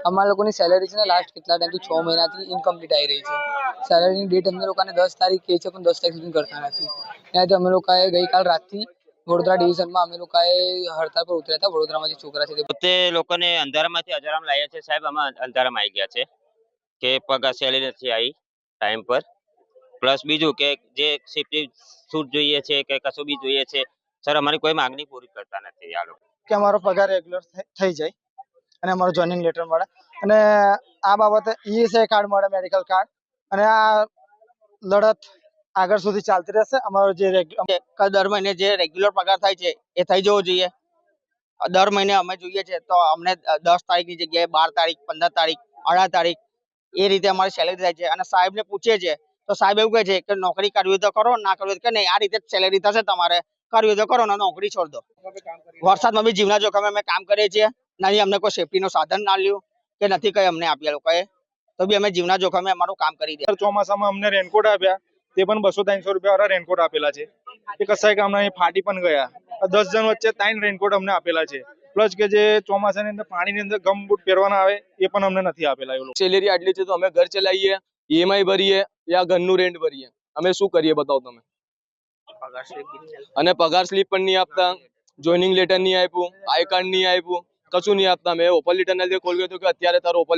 અમારા લોકોની સેલેરી છે ને લાસ્ટ કેટલા ટાઈમથી 6 મહિનાથી ઇનકમ્પ્લીટ આવી રહી છે. સેલેરીની ડેટ અમને લોકોને 10 તારીખ કહે છે પણ 10 તારીખ સુધી કરતા નથી. ત્યાંથી અમે લોકોએ ગઈકાલ રાતથી વડોદરા ડિવિઝનમાં અમે લોકોએ હડતાલ પર ઉતર્યા હતા. વડોદરામાં જે છોકરા છે તે લોકોને અંધારામાંથી અજારામ લાવ્યા છે. સાહેબ અમે અંધારામાં આવી ગયા છે કે પગાર સેલેરી નથી આવી ટાઈમ પર. પ્લસ બીજું કે જે સેફ્ટી સૂટ જોઈએ છે કે કશું બી જોઈએ છે સર અમારી કોઈ માંગણી પૂરી કરતા નથી આ લોકો. કે અમારો પગાર રેગ્યુલર થઈ જાય અને અમારો જોઈનિંગ લેટર મળે અને આ બાબતે ઈએસઆઈ કાર્ડ મળે, મેડિકલ કાર્ડ, અને આ લડત આગળ સુધી ચાલતી રહેશે. અમારો જે દર મહિને જે રેગ્યુલર પગાર થાય છે એ થઈ જવો જોઈએ. દર મહિને અમે જોઈએ છે તો અમને 10 તારીખની જગ્યાએ 12 તારીખ, 15 તારીખ, 18 તારીખ એ રીતે અમારી સેલેરી થાય છે. અને સાહેબને પૂછીએ છીએ તો સાહેબ એવું કહે છે કે નોકરી કરવી હોય તો કરો, ના કરવી હોય તો નહીં, આ રીતે સેલેરી થશે તમારે, કરવી હોય તો કરો ને નોકરી છોડ દો. વરસાદમાં બી જીવના જોખમે અમે કામ કરીએ છીએ. નહીં અમને કોઈ સેફ્ટીનું સાધન ના લ્યું કે નથી કઈ અમને આપ્યા લોકોએ, તો બી અમે જીવના જોખમે અમારું કામ કરી દે. ચોમાસામાં અમને રેનકોટ આપ્યા, તે પણ 200-300 રૂપિયા વાળા રેનકોટ આપેલા છે. એ કસાય કામના ફાટી પણ ગયા. 10 જણ વચ્ચે 3 રેનકોટ અમને આપેલા છે. પ્લસ કે જે ચોમાસાની અંદર પાણીની અંદર ગમ બૂટ પહેરવાના આવે એ પણ અમને નથી આપેલા. એ લોકો સેલેરી આટલી છે તો અમે ઘર ચલાવીએ, ઈએમઆઈ ભરીએ યા ઘરનું રેન્ટ ભરીએ, અમે શું કરીએ બતાવો તમે? અને પગાર સ્લીપ પણ નહીં આપતા, જોઈનિંગ લેટર નહીં આપ્યું, આઈ કાર્ડ નહીં આપ્યું, કશું નહીં આપતા. મેં ઓફર લેટર ના લીધે કોલ કર્યો કે અત્યારે તારો ઓફર